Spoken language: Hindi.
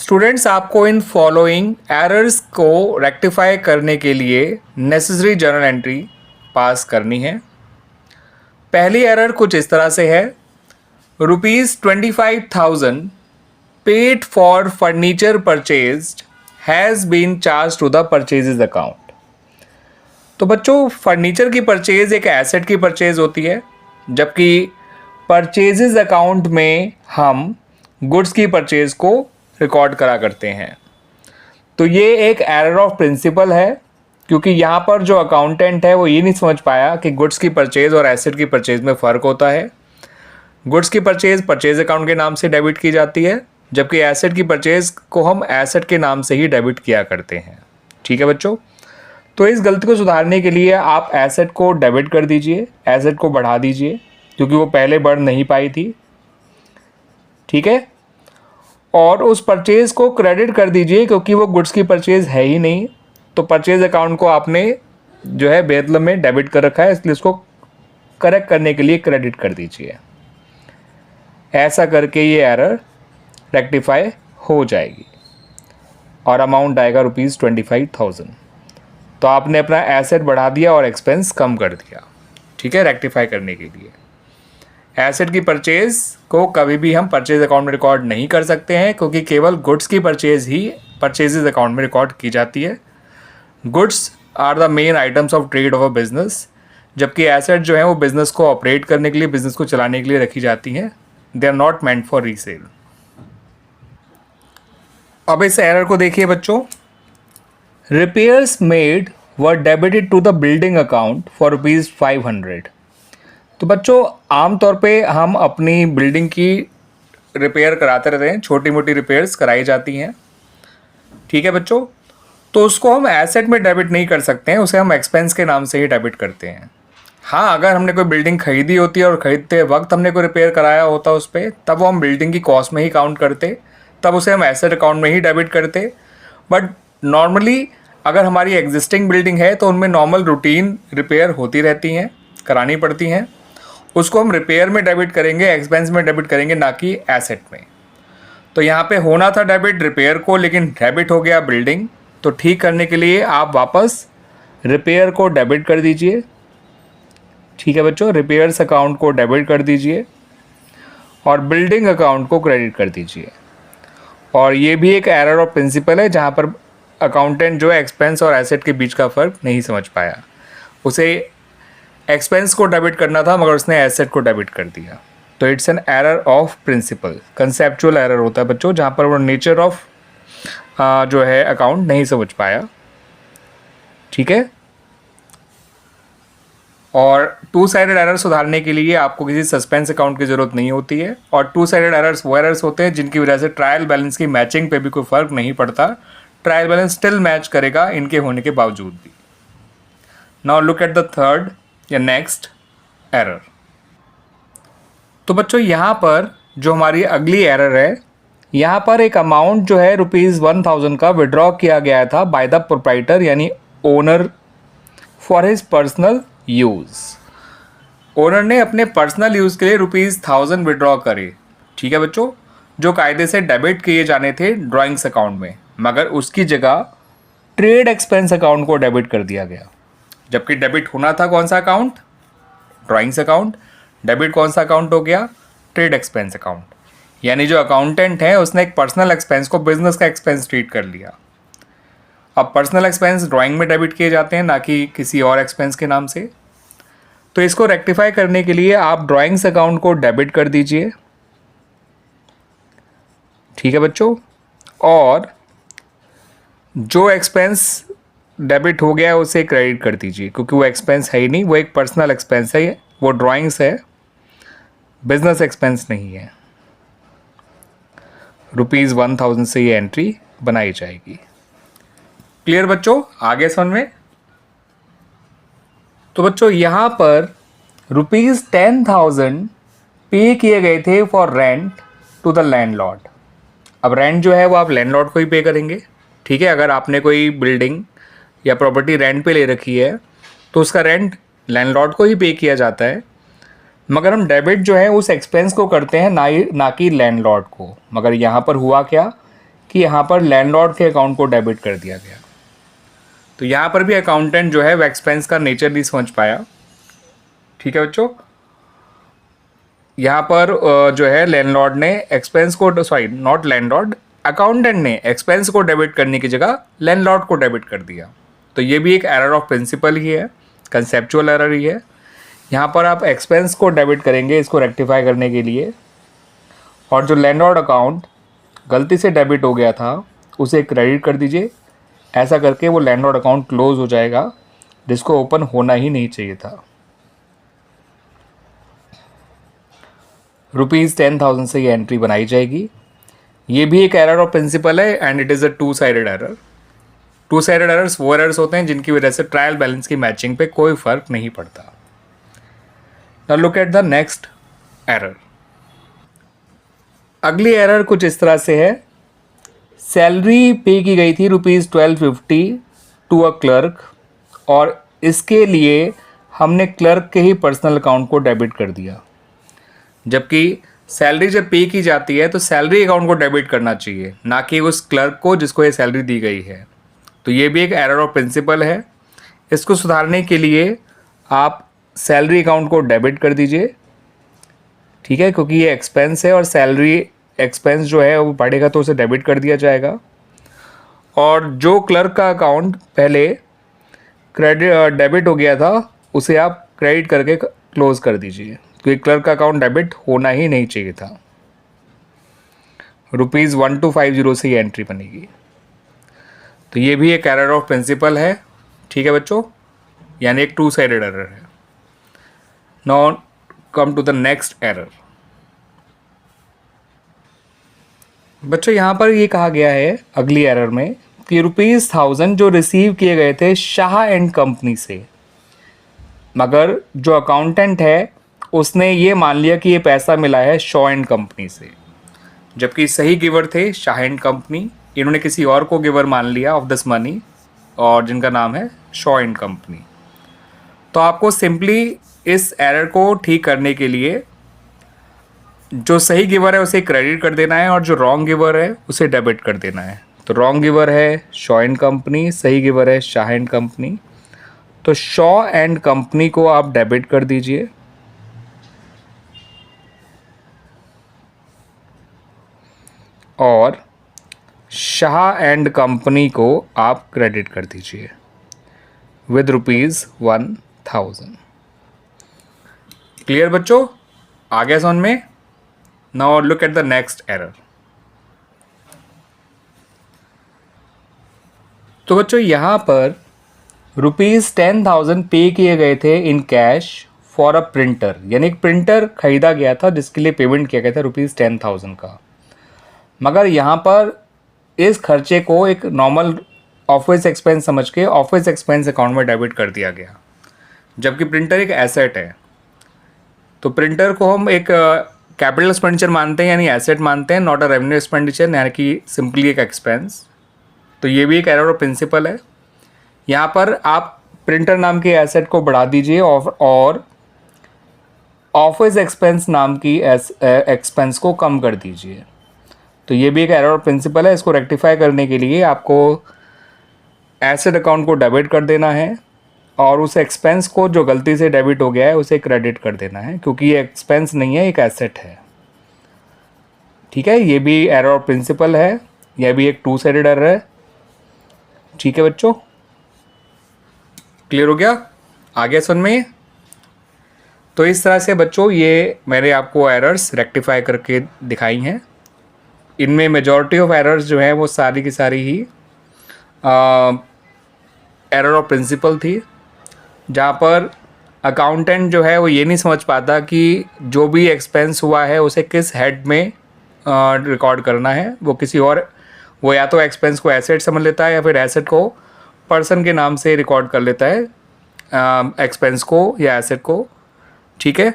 स्टूडेंट्स, आपको इन फॉलोइंग एरर्स को रेक्टिफाई करने के लिए नेसेसरी जर्नल एंट्री पास करनी है। पहली एरर कुछ इस तरह से है, ₹25,000 paid for furniture purchased has been charge to the purchases account. तो बच्चों, फर्नीचर की परचेज एक एसेट की परचेज होती है, जबकि परचेजेज अकाउंट में हम गुड्स की परचेज को रिकॉर्ड करा करते हैं। तो ये एक एरर ऑफ प्रिंसिपल है, क्योंकि यहाँ पर जो अकाउंटेंट है वो ये नहीं समझ पाया कि गुड्स की परचेज और एसेट की परचेज में फ़र्क होता है। गुड्स की परचेज परचेज अकाउंट के नाम से डेबिट की जाती है, जबकि एसेट की परचेज को हम एसेट के नाम से ही डेबिट किया करते हैं। ठीक है बच्चों, तो इस गलती को सुधारने के लिए आप एसेट को डेबिट कर दीजिए, एसेट को बढ़ा दीजिए, क्योंकि वो पहले बढ़ नहीं पाई थी। ठीक है, और उस परचेज़ को क्रेडिट कर दीजिए, क्योंकि वो गुड्स की परचेज़ है ही नहीं। तो परचेज़ अकाउंट को आपने जो है बेतलब में डेबिट कर रखा है, इसलिए इसको करेक्ट करने के लिए क्रेडिट कर दीजिए। ऐसा करके ये एरर रेक्टिफाई हो जाएगी और अमाउंट आएगा ₹25,000। तो आपने अपना एसेट बढ़ा दिया और एक्सपेंस कम कर दिया। ठीक है, रेक्टिफाई करने के लिए एसेट की परचेज को कभी भी हम परचेज अकाउंट में रिकॉर्ड नहीं कर सकते हैं, क्योंकि केवल गुड्स की परचेज ही परचेजेज अकाउंट में रिकॉर्ड की जाती है। Goods are the main items of trade of a business, जबकि एसेट जो है वो बिजनेस को ऑपरेट करने के लिए, बिजनेस को चलाने के लिए रखी जाती हैं। They are not meant for resale. अब इस एरर को देखिए बच्चों, repairs made were debited to the building account for ₹500। तो बच्चों, आमतौर पे हम अपनी बिल्डिंग की रिपेयर कराते रहते हैं, छोटी मोटी रिपेयर्स कराई जाती हैं। ठीक है बच्चों, तो उसको हम एसेट में डेबिट नहीं कर सकते हैं, उसे हम एक्सपेंस के नाम से ही डेबिट करते हैं। हाँ, अगर हमने कोई बिल्डिंग खरीदी होती है और ख़रीदते वक्त हमने कोई रिपेयर कराया होता उस पर, तब वो हम बिल्डिंग की कॉस्ट में ही काउंट करते, तब उसे हम एसेट अकाउंट में ही डेबिट करते। बट नॉर्मली अगर हमारी एग्जिस्टिंग बिल्डिंग है तो उनमें नॉर्मल रूटीन रिपेयर होती रहती हैं, करानी पड़ती हैं, उसको हम रिपेयर में डेबिट करेंगे, एक्सपेंस में डेबिट करेंगे, ना कि एसेट में। तो यहाँ पे होना था डेबिट रिपेयर को, लेकिन डेबिट हो गया बिल्डिंग। तो ठीक करने के लिए आप वापस रिपेयर को डेबिट कर दीजिए। ठीक है बच्चों, रिपेयर्स अकाउंट को डेबिट कर दीजिए और बिल्डिंग अकाउंट को क्रेडिट कर दीजिए। और ये भी एक एरर ऑफ प्रिंसिपल है, जहाँ पर अकाउंटेंट जो है एक्सपेंस और एसेट के बीच का फ़र्क नहीं समझ पाया। उसे एक्सपेंस को डेबिट करना था, मगर उसने एसेट को डेबिट कर दिया। तो it's an error of principle, conceptual error होता है बच्चों, जहाँ पर वो नेचर ऑफ जो है अकाउंट नहीं समझ पाया। ठीक है, और टू साइडेड एरर सुधारने के लिए आपको किसी सस्पेंस अकाउंट की ज़रूरत नहीं होती है। और टू साइडेड एरर्स वो एरर्स होते हैं जिनकी वजह से ट्रायल बैलेंस की मैचिंग पे भी कोई फ़र्क नहीं पड़ता, ट्रायल बैलेंस स्टिल मैच करेगा इनके होने के बावजूद भी। Now look at the third या नेक्स्ट एरर। तो बच्चों, यहाँ पर जो हमारी अगली एरर है, यहाँ पर एक अमाउंट जो है ₹1,000 का विड्रॉ किया गया था बाय द प्रोप्राइटर यानी owner for his personal use. Owner ने अपने पर्सनल यूज़ के लिए ₹1,000 विड्रॉ करे। ठीक है बच्चों, जो कायदे से डेबिट किए जाने थे ड्राइंग्स अकाउंट में, मगर उसकी जगह ट्रेड एक्सपेंस अकाउंट को डेबिट कर दिया गया। जबकि डेबिट होना था कौन सा अकाउंट? Drawings account. डेबिट कौन सा अकाउंट हो गया? Trade expense account. यानी जो अकाउंटेंट है उसने एक पर्सनल एक्सपेंस को बिजनेस का एक्सपेंस ट्रीट कर लिया। अब पर्सनल एक्सपेंस ड्राइंग में डेबिट किए जाते हैं, ना कि किसी और एक्सपेंस के नाम से। तो इसको रेक्टिफाई करने के लिए आप ड्राइंग्स अकाउंट को डेबिट कर दीजिए। ठीक है बच्चों, और जो एक्सपेंस डेबिट हो गया है उसे क्रेडिट कर दीजिए, क्योंकि वो एक्सपेंस है ही नहीं, वो एक पर्सनल एक्सपेंस है, वो ड्राइंग्स है, बिजनेस एक्सपेंस नहीं है। ₹1,000 से ये एंट्री बनाई जाएगी। क्लियर बच्चों, आगे समझ में? तो बच्चों, यहाँ पर ₹10,000 पे किए गए थे for rent to the landlord. अब रेंट जो है वो आप लैंडलॉर्ड को ही पे करेंगे। ठीक है, अगर आपने कोई बिल्डिंग या प्रॉपर्टी रेंट पे ले रखी है तो उसका रेंट लैंडलॉर्ड को ही पे किया जाता है, मगर हम डेबिट जो है उस एक्सपेंस को करते हैं, ना कि लैंडलॉर्ड को। मगर यहाँ पर हुआ क्या कि यहाँ पर लैंडलॉर्ड के अकाउंट को डेबिट कर दिया गया। तो यहाँ पर भी अकाउंटेंट जो है वो एक्सपेंस का नेचर नहीं समझ पाया। ठीक है बच्चों, यहाँ पर जो है लैंडलॉर्ड ने एक्सपेंस को, सॉरी नॉट लैंडलॉर्ड, अकाउंटेंट ने एक्सपेंस को डेबिट करने की जगह लैंडलॉर्ड को डेबिट कर दिया। तो ये भी एक एरर ऑफ प्रिंसिपल ही है, कंसेप्चुअल एरर ही है। यहाँ पर आप एक्सपेंस को डेबिट करेंगे इसको रेक्टिफाई करने के लिए, और जो लैंडलॉर्ड अकाउंट गलती से डेबिट हो गया था उसे क्रेडिट कर दीजिए। ऐसा करके वो लैंडलॉर्ड अकाउंट क्लोज हो जाएगा, जिसको ओपन होना ही नहीं चाहिए था। ₹10,000 से ये एंट्री बनाई जाएगी। ये भी एक एरर ऑफ प्रिंसिपल है and it is a to sided error. Two sided errors वो एरर्स होते हैं जिनकी वजह से ट्रायल बैलेंस की मैचिंग पे कोई फर्क नहीं पड़ता। Now look at the next error. अगली एरर कुछ इस तरह से है। सैलरी पे की गई थी ₹1250 टू अ क्लर्क, और इसके लिए हमने क्लर्क के ही पर्सनल अकाउंट को डेबिट कर दिया। जबकि सैलरी जब पे की जाती है तो सैलरी अकाउंट को डेबिट करना चाहिए, ना कि उस क्लर्क को जिसको ये सैलरी दी गई है। तो ये भी एक एरर ऑफ प्रिंसिपल है। इसको सुधारने के लिए आप सैलरी अकाउंट को डेबिट कर दीजिए, ठीक है, क्योंकि ये एक्सपेंस है और सैलरी एक्सपेंस जो है वो बढ़ेगा तो उसे डेबिट कर दिया जाएगा। और जो क्लर्क का अकाउंट पहले डेबिट हो गया था उसे आप क्रेडिट करके क्लोज कर दीजिए, क्योंकि क्लर्क का अकाउंट डेबिट होना ही नहीं चाहिए था। ₹1250 से ये एंट्री बनेगी। तो ये भी एक एरर ऑफ प्रिंसिपल है, ठीक है बच्चों, यानी एक टू साइडेड एरर है। Now come to the next error. बच्चों यहाँ पर ये कहा गया है अगली एरर में कि ₹1000 जो रिसीव किए गए थे शाह एंड कंपनी से, मगर जो अकाउंटेंट है उसने ये मान लिया कि ये पैसा मिला है शॉ एंड कंपनी से, जबकि सही गिवर थे शाह एंड कंपनी। इन्होंने किसी और को गिवर मान लिया ऑफ दिस मनी, और जिनका नाम है शॉ एंड कंपनी। तो आपको सिंपली इस एरर को ठीक करने के लिए जो सही गिवर है उसे क्रेडिट कर देना है और जो रॉन्ग गिवर है उसे डेबिट कर देना है। तो रॉन्ग गिवर है शॉ एंड कंपनी, सही गिवर है शाह एंड कंपनी। तो शॉ एंड कंपनी को आप डेबिट कर दीजिए, और शाह एंड कंपनी को आप क्रेडिट कर दीजिए विद ₹1000। क्लियर बच्चों, आ गया समझ में? Now look at the next error. तो बच्चों यहाँ पर ₹10,000 पे किए गए थे in cash for a printer, यानी एक प्रिंटर खरीदा गया था जिसके लिए पेमेंट किया गया था ₹10,000 का। मगर यहाँ पर इस खर्चे को एक नॉर्मल ऑफिस एक्सपेंस समझ के ऑफिस एक्सपेंस अकाउंट में डेबिट कर दिया गया, जबकि प्रिंटर एक एसेट है। तो प्रिंटर को हम एक कैपिटल एक्सपेंडिचर मानते हैं, यानी एसेट मानते हैं, नॉट अ रेवेन्यू एक्सपेंडिचर, यानी कि सिंपली एक एक्सपेंस। तो ये भी एक एरर ऑफ प्रिंसिपल है। यहाँ पर आप प्रिंटर नाम के एसेट को बढ़ा दीजिए और ऑफिस एक्सपेंस नाम की एक्सपेंस को कम कर दीजिए। तो ये भी एक एरर ऑफ प्रिंसिपल है। इसको रेक्टिफाई करने के लिए आपको एसेट अकाउंट को डेबिट कर देना है और उस एक्सपेंस को जो गलती से डेबिट हो गया है उसे क्रेडिट कर देना है, क्योंकि ये एक्सपेंस नहीं है, एक एसेट है। ठीक है, ये भी एरर ऑफ प्रिंसिपल है, यह भी एक टू साइडेड एरर है। ठीक है बच्चों, क्लियर हो गया? आगे सुन में। तो इस तरह से बच्चों ये मैंने आपको एरर्स रेक्टिफाई करके दिखाई हैं। इनमें मेजॉरिटी ऑफ एरर्स जो हैं वो सारी की सारी ही एरर ऑफ प्रिंसिपल थी, जहाँ पर अकाउंटेंट जो है वो ये नहीं समझ पाता कि जो भी एक्सपेंस हुआ है उसे किस हेड में रिकॉर्ड करना है। वो किसी और, वो या तो एक्सपेंस को एसेट समझ लेता है या फिर एसेट को पर्सन के नाम से रिकॉर्ड कर लेता है एक्सपेंस को या एसेट को। ठीक है,